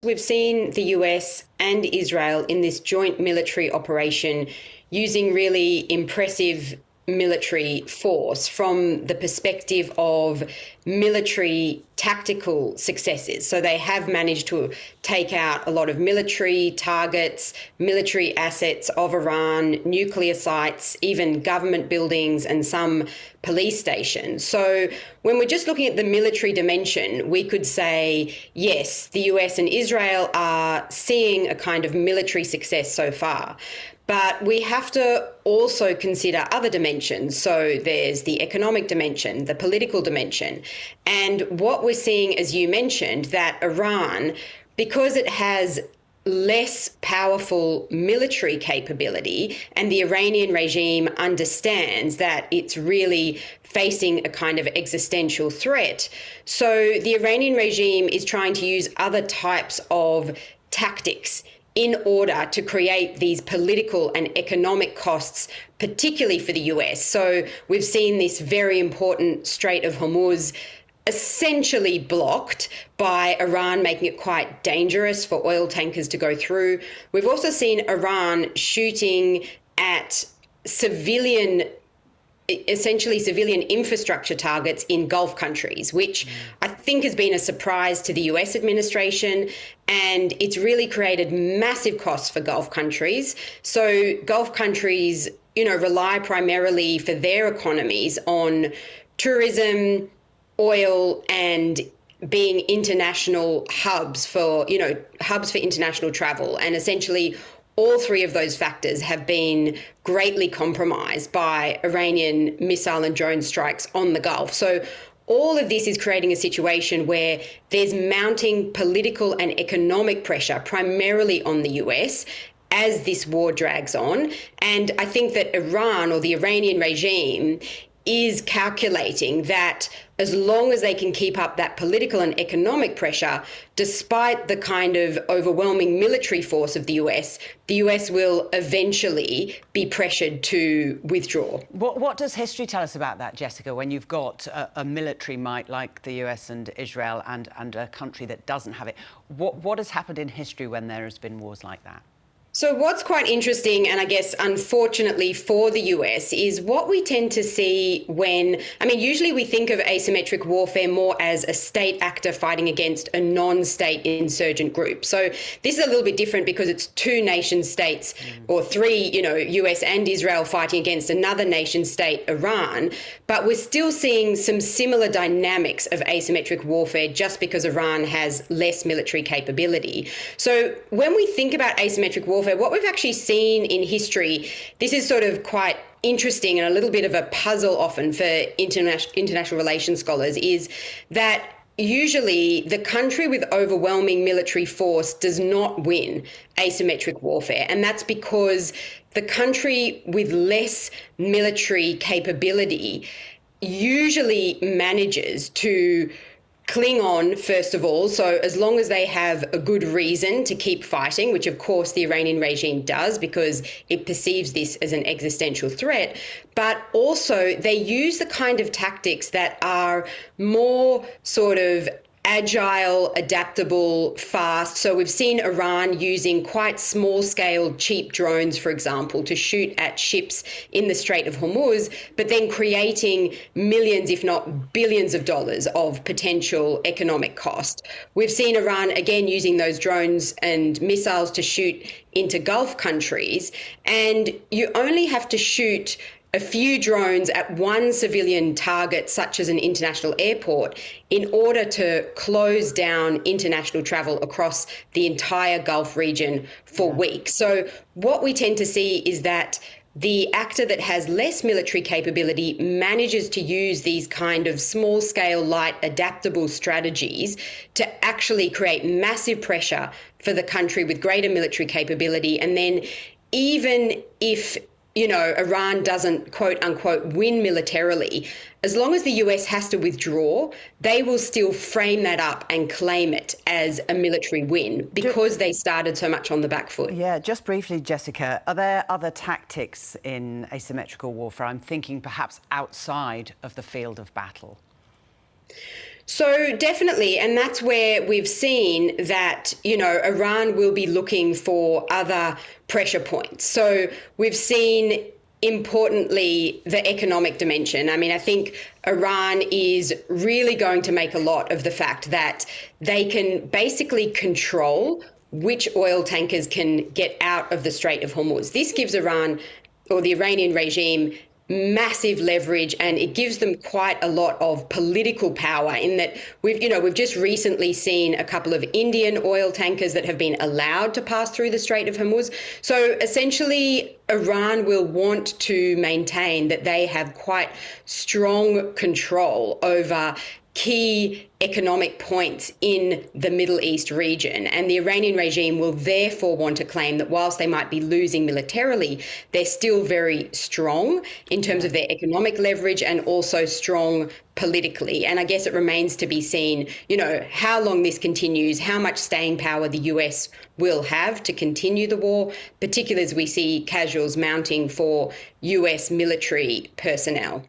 We've seen the US and Israel in this joint military operation using really impressive military force from the perspective of military tactical successes. So they have managed to take out a lot of military targets, military assets of Iran, nuclear sites, even government buildings and some police stations. So when we're just looking at the military dimension, we could say, yes, the US and Israel are seeing a kind of military success so far. But we have to also consider other dimensions. So there's the economic dimension, the political dimension. And what we're seeing, as you mentioned, that Iran, because it has less powerful military capability, and the Iranian regime understands that it's really facing a kind of existential threat. So the Iranian regime is trying to use other types of tactics in order to create these political and economic costs, particularly for the US. So we've seen this very important Strait of Hormuz essentially blocked by Iran, making it quite dangerous for oil tankers to go through. We've also seen Iran shooting at essentially civilian infrastructure targets in Gulf countries, which I think has been a surprise to the US administration. And it's really created massive costs for Gulf countries. So Gulf countries, rely primarily for their economies on tourism, oil, and being international hubs for international travel. And essentially all three of those factors have been greatly compromised by Iranian missile and drone strikes on the Gulf. So all of this is creating a situation where there's mounting political and economic pressure, primarily on the US, as this war drags on. And I think that Iran, or the Iranian regime, is calculating that as long as they can keep up that political and economic pressure, despite the kind of overwhelming military force of the US will eventually be pressured to withdraw. What does history tell us about that, Jessica, when you've got a military might like the US and Israel and a country that doesn't have it? What has happened in history when there has been wars like that? So what's quite interesting, and I guess unfortunately for the US, is what we tend to see usually we think of asymmetric warfare more as a state actor fighting against a non-state insurgent group. So this is a little bit different because it's two nation states or three, US and Israel fighting against another nation state, Iran. But we're still seeing some similar dynamics of asymmetric warfare just because Iran has less military capability. So when we think about asymmetric warfare, what we've actually seen in history, this is sort of quite interesting and a little bit of a puzzle often for international relations scholars, is that usually the country with overwhelming military force does not win asymmetric warfare. And that's because the country with less military capability usually manages to cling on, first of all. So as long as they have a good reason to keep fighting, which of course the Iranian regime does because it perceives this as an existential threat, but also they use the kind of tactics that are more sort of agile, adaptable, fast. So we've seen Iran using quite small-scale, cheap drones, for example, to shoot at ships in the Strait of Hormuz, but then creating millions, if not billions of dollars of potential economic cost. We've seen Iran, again, using those drones and missiles to shoot into Gulf countries, and you only have to shoot a few drones at one civilian target, such as an international airport, in order to close down international travel across the entire Gulf region for weeks. So what we tend to see is that the actor that has less military capability manages to use these kind of small-scale, light, adaptable strategies to actually create massive pressure for the country with greater military capability. And then even if Iran doesn't, quote unquote, win militarily, as long as the US has to withdraw, they will still frame that up and claim it as a military win because they started so much on the back foot. Yeah, just briefly, Jessica, are there other tactics in asymmetrical warfare? I'm thinking perhaps outside of the field of battle. So definitely, and that's where we've seen that, Iran will be looking for other pressure points. So we've seen importantly the economic dimension. I mean, I think Iran is really going to make a lot of the fact that they can basically control which oil tankers can get out of the Strait of Hormuz. This gives Iran or the Iranian regime massive leverage, and it gives them quite a lot of political power in that we've just recently seen a couple of Indian oil tankers that have been allowed to pass through the Strait of Hormuz. So essentially Iran will want to maintain that they have quite strong control over key economic points in the Middle East region. And the Iranian regime will therefore want to claim that whilst they might be losing militarily, they're still very strong in terms of their economic leverage and also strong politically. And I guess it remains to be seen, how long this continues, how much staying power the US will have to continue the war, particularly as we see casuals mounting for US military personnel.